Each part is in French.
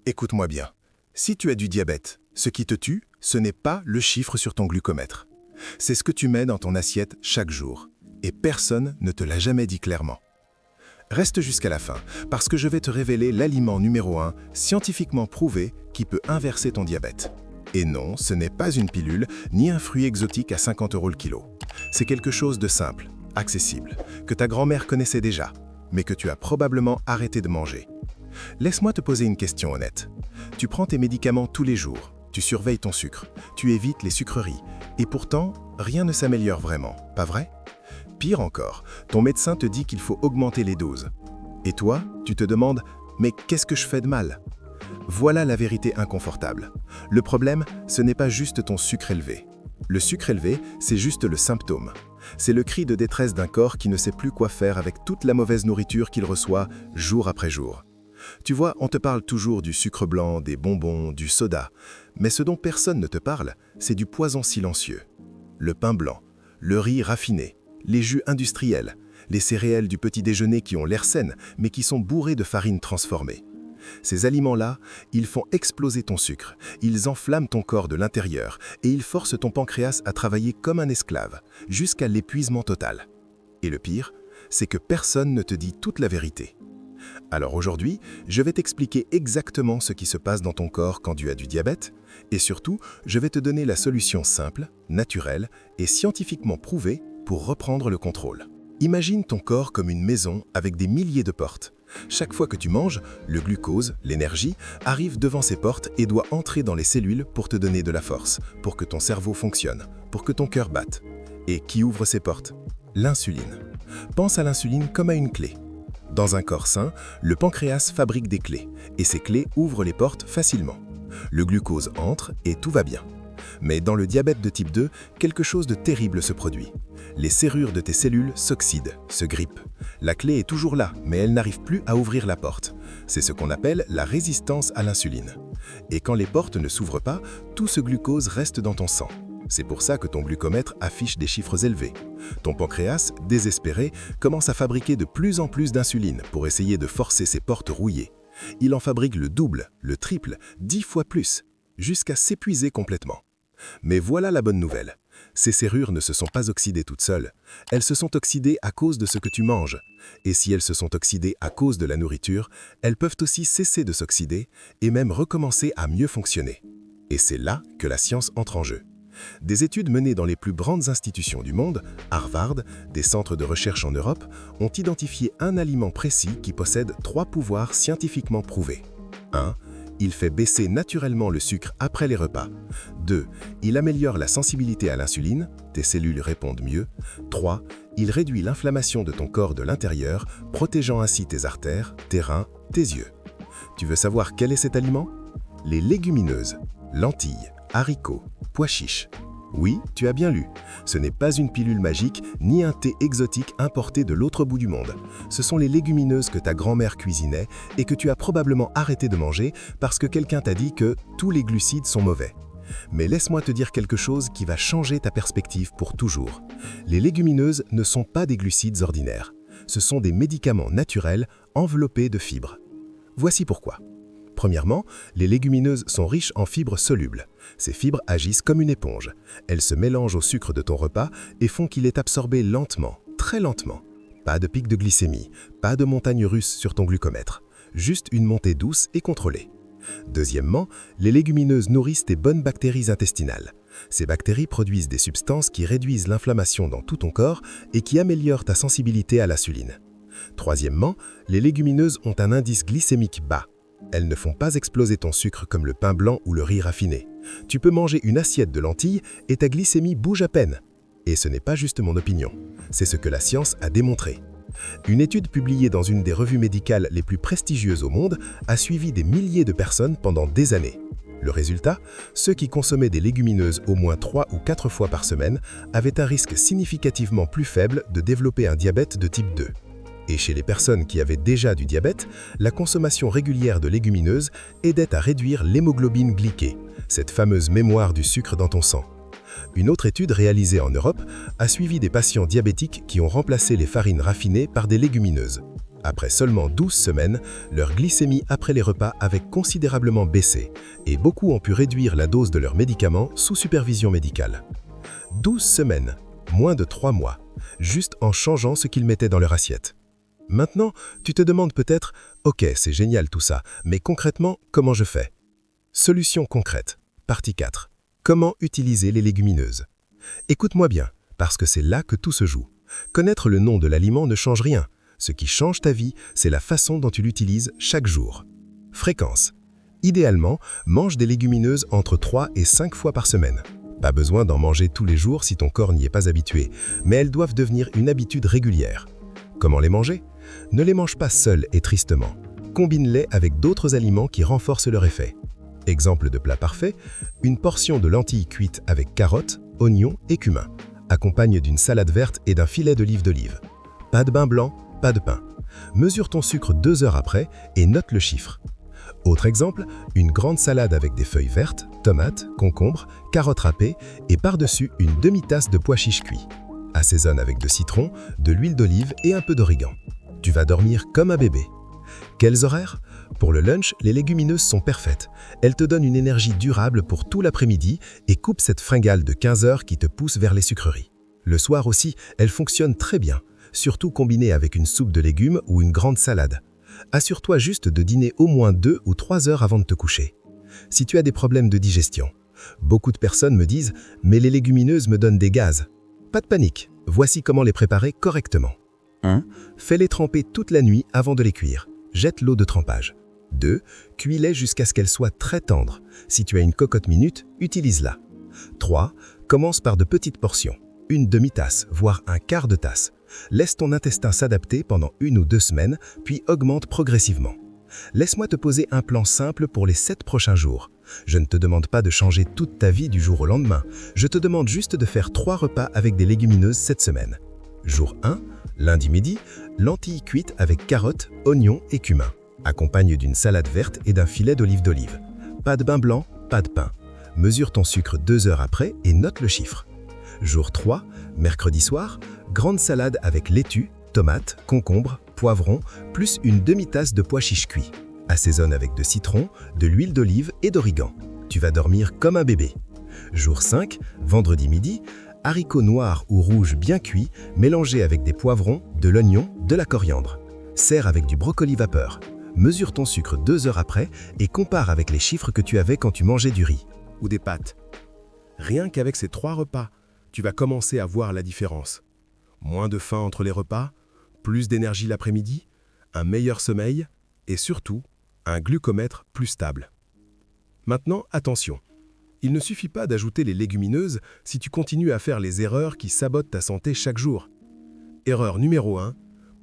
Écoute-moi bien. Si tu as du diabète, ce qui te tue, ce n'est pas le chiffre sur ton glucomètre. C'est ce que tu mets dans ton assiette chaque jour. Et personne ne te l'a jamais dit clairement. Reste jusqu'à la fin, parce que je vais te révéler l'aliment numéro 1, scientifiquement prouvé, qui peut inverser ton diabète. Et non, ce n'est pas une pilule, ni un fruit exotique à 50 € le kilo. C'est quelque chose de simple, accessible, que ta grand-mère connaissait déjà, mais que tu as probablement arrêté de manger. Laisse-moi te poser une question honnête. Tu prends tes médicaments tous les jours, tu surveilles ton sucre, tu évites les sucreries, et pourtant, rien ne s'améliore vraiment, pas vrai? Pire encore, ton médecin te dit qu'il faut augmenter les doses. Et toi, tu te demandes « mais qu'est-ce que je fais de mal ?» Voilà la vérité inconfortable. Le problème, ce n'est pas juste ton sucre élevé. Le sucre élevé, c'est juste le symptôme. C'est le cri de détresse d'un corps qui ne sait plus quoi faire avec toute la mauvaise nourriture qu'il reçoit jour après jour. Tu vois, on te parle toujours du sucre blanc, des bonbons, du soda. Mais ce dont personne ne te parle, c'est du poison silencieux. Le pain blanc, le riz raffiné, les jus industriels, les céréales du petit déjeuner qui ont l'air saines, mais qui sont bourrées de farine transformée. Ces aliments-là, ils font exploser ton sucre, ils enflamment ton corps de l'intérieur et ils forcent ton pancréas à travailler comme un esclave, jusqu'à l'épuisement total. Et le pire, c'est que personne ne te dit toute la vérité. Alors aujourd'hui, je vais t'expliquer exactement ce qui se passe dans ton corps quand tu as du diabète, et surtout, je vais te donner la solution simple, naturelle et scientifiquement prouvée pour reprendre le contrôle. Imagine ton corps comme une maison avec des milliers de portes. Chaque fois que tu manges, le glucose, l'énergie, arrive devant ces portes et doit entrer dans les cellules pour te donner de la force, pour que ton cerveau fonctionne, pour que ton cœur batte. Et qui ouvre ces portes? L'insuline. Pense à l'insuline comme à une clé. Dans un corps sain, le pancréas fabrique des clés, et ces clés ouvrent les portes facilement. Le glucose entre et tout va bien. Mais dans le diabète de type 2, quelque chose de terrible se produit. Les serrures de tes cellules s'oxydent, se grippent. La clé est toujours là, mais elle n'arrive plus à ouvrir la porte. C'est ce qu'on appelle la résistance à l'insuline. Et quand les portes ne s'ouvrent pas, tout ce glucose reste dans ton sang. C'est pour ça que ton glucomètre affiche des chiffres élevés. Ton pancréas, désespéré, commence à fabriquer de plus en plus d'insuline pour essayer de forcer ces portes rouillées. Il en fabrique le double, le triple, 10 fois plus, jusqu'à s'épuiser complètement. Mais voilà la bonne nouvelle. Ces serrures ne se sont pas oxydées toutes seules. Elles se sont oxydées à cause de ce que tu manges. Et si elles se sont oxydées à cause de la nourriture, elles peuvent aussi cesser de s'oxyder et même recommencer à mieux fonctionner. Et c'est là que la science entre en jeu. Des études menées dans les plus grandes institutions du monde, Harvard, des centres de recherche en Europe, ont identifié un aliment précis qui possède 3 pouvoirs scientifiquement prouvés. 1. Il fait baisser naturellement le sucre après les repas. 2. Il améliore la sensibilité à l'insuline, tes cellules répondent mieux. 3. Il réduit l'inflammation de ton corps de l'intérieur, protégeant ainsi tes artères, tes reins, tes yeux. Tu veux savoir quel est cet aliment? Les légumineuses, lentilles, haricots, pois chiches. Oui, tu as bien lu. Ce n'est pas une pilule magique, ni un thé exotique importé de l'autre bout du monde. Ce sont les légumineuses que ta grand-mère cuisinait et que tu as probablement arrêté de manger parce que quelqu'un t'a dit que tous les glucides sont mauvais. Mais laisse-moi te dire quelque chose qui va changer ta perspective pour toujours. Les légumineuses ne sont pas des glucides ordinaires. Ce sont des médicaments naturels enveloppés de fibres. Voici pourquoi. Premièrement, les légumineuses sont riches en fibres solubles. Ces fibres agissent comme une éponge. Elles se mélangent au sucre de ton repas et font qu'il est absorbé lentement, très lentement. Pas de pic de glycémie, pas de montagne russe sur ton glucomètre. Juste une montée douce et contrôlée. Deuxièmement, les légumineuses nourrissent tes bonnes bactéries intestinales. Ces bactéries produisent des substances qui réduisent l'inflammation dans tout ton corps et qui améliorent ta sensibilité à l'insuline. Troisièmement, les légumineuses ont un indice glycémique bas. Elles ne font pas exploser ton sucre comme le pain blanc ou le riz raffiné. Tu peux manger une assiette de lentilles et ta glycémie bouge à peine. Et ce n'est pas juste mon opinion, c'est ce que la science a démontré. Une étude publiée dans une des revues médicales les plus prestigieuses au monde a suivi des milliers de personnes pendant des années. Le résultat, ceux qui consommaient des légumineuses au moins 3 ou 4 fois par semaine avaient un risque significativement plus faible de développer un diabète de type 2. Et chez les personnes qui avaient déjà du diabète, la consommation régulière de légumineuses aidait à réduire l'hémoglobine glyquée, cette fameuse mémoire du sucre dans ton sang. Une autre étude réalisée en Europe a suivi des patients diabétiques qui ont remplacé les farines raffinées par des légumineuses. Après seulement 12 semaines, leur glycémie après les repas avait considérablement baissé et beaucoup ont pu réduire la dose de leurs médicaments sous supervision médicale. 12 semaines, moins de 3 mois, juste en changeant ce qu'ils mettaient dans leur assiette. Maintenant, tu te demandes peut-être « Ok, c'est génial tout ça, mais concrètement, comment je fais ?» Solution concrète, partie 4. Comment utiliser les légumineuses? Écoute-moi bien, parce que c'est là que tout se joue. Connaître le nom de l'aliment ne change rien. Ce qui change ta vie, c'est la façon dont tu l'utilises chaque jour. Fréquence. Idéalement, mange des légumineuses entre 3 et 5 fois par semaine. Pas besoin d'en manger tous les jours si ton corps n'y est pas habitué, mais elles doivent devenir une habitude régulière. Comment les manger? Ne les mange pas seules et tristement. Combine-les avec d'autres aliments qui renforcent leur effet. Exemple de plat parfait, une portion de lentilles cuites avec carottes, oignons et cumin. Accompagne d'une salade verte et d'un filet d'huile d'olive. Pas de bain blanc, pas de pain. Mesure ton sucre 2 heures après et note le chiffre. Autre exemple, une grande salade avec des feuilles vertes, tomates, concombres, carottes râpées et par-dessus une demi-tasse de pois chiches cuits. Assaisonne avec de citron, de l'huile d'olive et un peu d'origan. Tu vas dormir comme un bébé. Quels horaires? Pour le lunch, les légumineuses sont parfaites. Elles te donnent une énergie durable pour tout l'après-midi et coupent cette fringale de 15 heures qui te pousse vers les sucreries. Le soir aussi, elles fonctionnent très bien, surtout combinées avec une soupe de légumes ou une grande salade. Assure-toi juste de dîner au moins 2 ou 3 heures avant de te coucher. Si tu as des problèmes de digestion, beaucoup de personnes me disent « mais les légumineuses me donnent des gaz ». Pas de panique, voici comment les préparer correctement. 1. Fais-les tremper toute la nuit avant de les cuire. Jette l'eau de trempage. 2. Cuis-les jusqu'à ce qu'elles soient très tendres. Si tu as une cocotte minute, utilise-la. 3. Commence par de petites portions. Une demi-tasse, voire un quart de tasse. Laisse ton intestin s'adapter pendant 1 ou 2 semaines, puis augmente progressivement. Laisse-moi te poser un plan simple pour les 7 prochains jours. Je ne te demande pas de changer toute ta vie du jour au lendemain. Je te demande juste de faire 3 repas avec des légumineuses cette semaine. Jour 1, lundi midi, lentilles cuites avec carottes, oignons et cumin. Accompagne d'une salade verte et d'un filet d'huile d'olive. Pas de bain blanc, pas de pain. Mesure ton sucre 2 heures après et note le chiffre. Jour 3, mercredi soir, grande salade avec laitue, tomates, concombres, poivrons, plus une demi-tasse de pois chiches cuits. Assaisonne avec de citron, de l'huile d'olive et d'origan. Tu vas dormir comme un bébé. Jour 5, vendredi midi, haricots noirs ou rouges bien cuits, mélangés avec des poivrons, de l'oignon, de la coriandre. Sers avec du brocoli vapeur. Mesure ton sucre 2 heures après et compare avec les chiffres que tu avais quand tu mangeais du riz ou des pâtes. Rien qu'avec ces 3 repas, tu vas commencer à voir la différence. Moins de faim entre les repas, plus d'énergie l'après-midi, un meilleur sommeil et surtout, un glucomètre plus stable. Maintenant, attention, il ne suffit pas d'ajouter les légumineuses si tu continues à faire les erreurs qui sabotent ta santé chaque jour. Erreur numéro 1,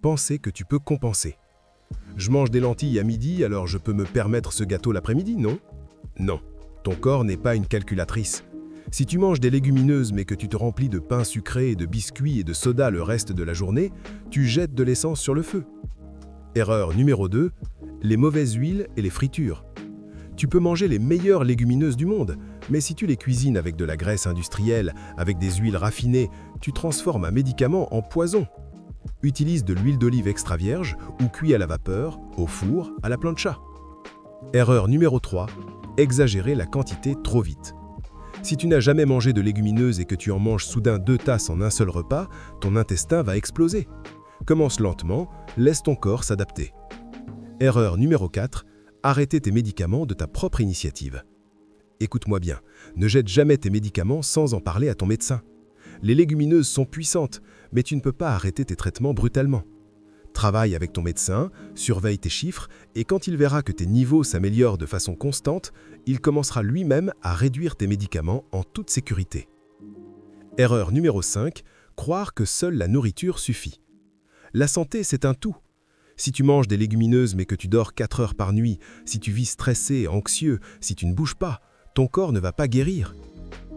penser que tu peux compenser. Je mange des lentilles à midi, alors je peux me permettre ce gâteau l'après-midi, non? Non, ton corps n'est pas une calculatrice. Si tu manges des légumineuses mais que tu te remplis de pain sucré, de biscuits et de soda le reste de la journée, tu jettes de l'essence sur le feu. Erreur numéro 2, les mauvaises huiles et les fritures. Tu peux manger les meilleures légumineuses du monde, mais si tu les cuisines avec de la graisse industrielle, avec des huiles raffinées, tu transformes un médicament en poison. Utilise de l'huile d'olive extra vierge ou cuit à la vapeur, au four, à la plancha. Erreur numéro 3, exagérer la quantité trop vite. Si tu n'as jamais mangé de légumineuses et que tu en manges soudain 2 tasses en un seul repas, ton intestin va exploser. Commence lentement, laisse ton corps s'adapter. Erreur numéro 4, arrêter tes médicaments de ta propre initiative. Écoute-moi bien, ne jette jamais tes médicaments sans en parler à ton médecin. Les légumineuses sont puissantes, mais tu ne peux pas arrêter tes traitements brutalement. Travaille avec ton médecin, surveille tes chiffres et quand il verra que tes niveaux s'améliorent de façon constante, il commencera lui-même à réduire tes médicaments en toute sécurité. Erreur numéro 5, croire que seule la nourriture suffit. La santé, c'est un tout. Si tu manges des légumineuses mais que tu dors 4 heures par nuit, si tu vis stressé, anxieux, si tu ne bouges pas, ton corps ne va pas guérir.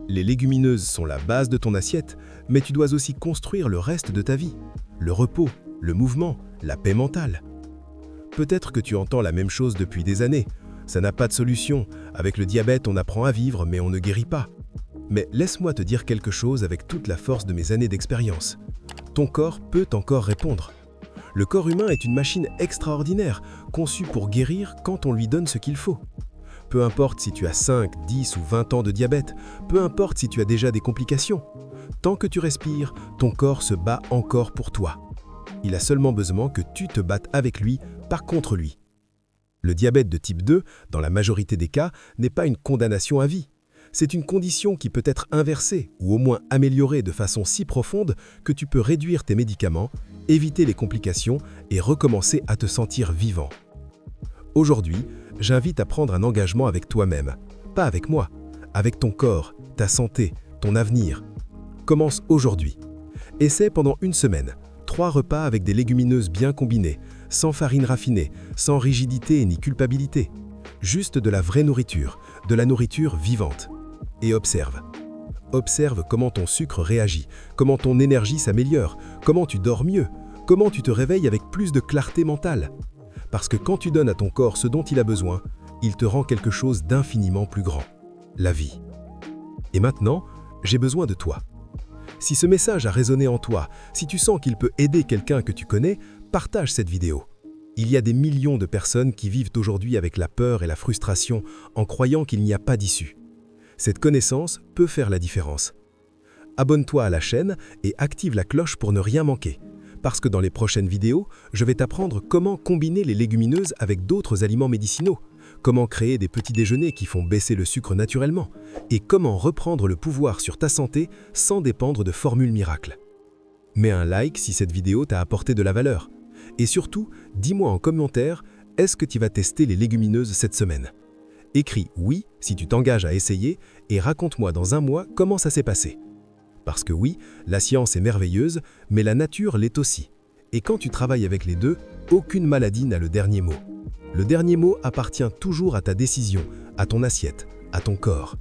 Les légumineuses sont la base de ton assiette, mais tu dois aussi construire le reste de ta vie. Le repos, le mouvement, la paix mentale. Peut-être que tu entends la même chose depuis des années. Ça n'a pas de solution. Avec le diabète, on apprend à vivre, mais on ne guérit pas. Mais laisse-moi te dire quelque chose avec toute la force de mes années d'expérience. Ton corps peut encore répondre. Le corps humain est une machine extraordinaire, conçue pour guérir quand on lui donne ce qu'il faut. Peu importe si tu as 5, 10 ou 20 ans de diabète, peu importe si tu as déjà des complications. Tant que tu respires, ton corps se bat encore pour toi. Il a seulement besoin que tu te battes avec lui, pas contre lui. Le diabète de type 2, dans la majorité des cas, n'est pas une condamnation à vie. C'est une condition qui peut être inversée ou au moins améliorée de façon si profonde que tu peux réduire tes médicaments, éviter les complications et recommencer à te sentir vivant. Aujourd'hui, j'invite à prendre un engagement avec toi-même, pas avec moi, avec ton corps, ta santé, ton avenir. Commence aujourd'hui. Essaie pendant une semaine, 3 repas avec des légumineuses bien combinées, sans farine raffinée, sans rigidité ni culpabilité. Juste de la vraie nourriture, de la nourriture vivante. Et observe. Observe comment ton sucre réagit, comment ton énergie s'améliore, comment tu dors mieux, comment tu te réveilles avec plus de clarté mentale. Parce que quand tu donnes à ton corps ce dont il a besoin, il te rend quelque chose d'infiniment plus grand, la vie. Et maintenant, j'ai besoin de toi. Si ce message a résonné en toi, si tu sens qu'il peut aider quelqu'un que tu connais, partage cette vidéo. Il y a des millions de personnes qui vivent aujourd'hui avec la peur et la frustration en croyant qu'il n'y a pas d'issue. Cette connaissance peut faire la différence. Abonne-toi à la chaîne et active la cloche pour ne rien manquer. Parce que dans les prochaines vidéos, je vais t'apprendre comment combiner les légumineuses avec d'autres aliments médicinaux, comment créer des petits déjeuners qui font baisser le sucre naturellement, et comment reprendre le pouvoir sur ta santé sans dépendre de formules miracles. Mets un like si cette vidéo t'a apporté de la valeur. Et surtout, dis-moi en commentaire, est-ce que tu vas tester les légumineuses cette semaine? Écris « oui » si tu t'engages à essayer et raconte-moi dans un mois comment ça s'est passé. Parce que oui, la science est merveilleuse, mais la nature l'est aussi. Et quand tu travailles avec les deux, aucune maladie n'a le dernier mot. Le dernier mot appartient toujours à ta décision, à ton assiette, à ton corps.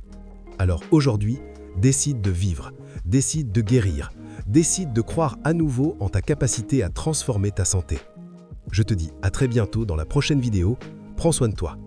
Alors aujourd'hui, décide de vivre, décide de guérir, décide de croire à nouveau en ta capacité à transformer ta santé. Je te dis à très bientôt dans la prochaine vidéo. Prends soin de toi.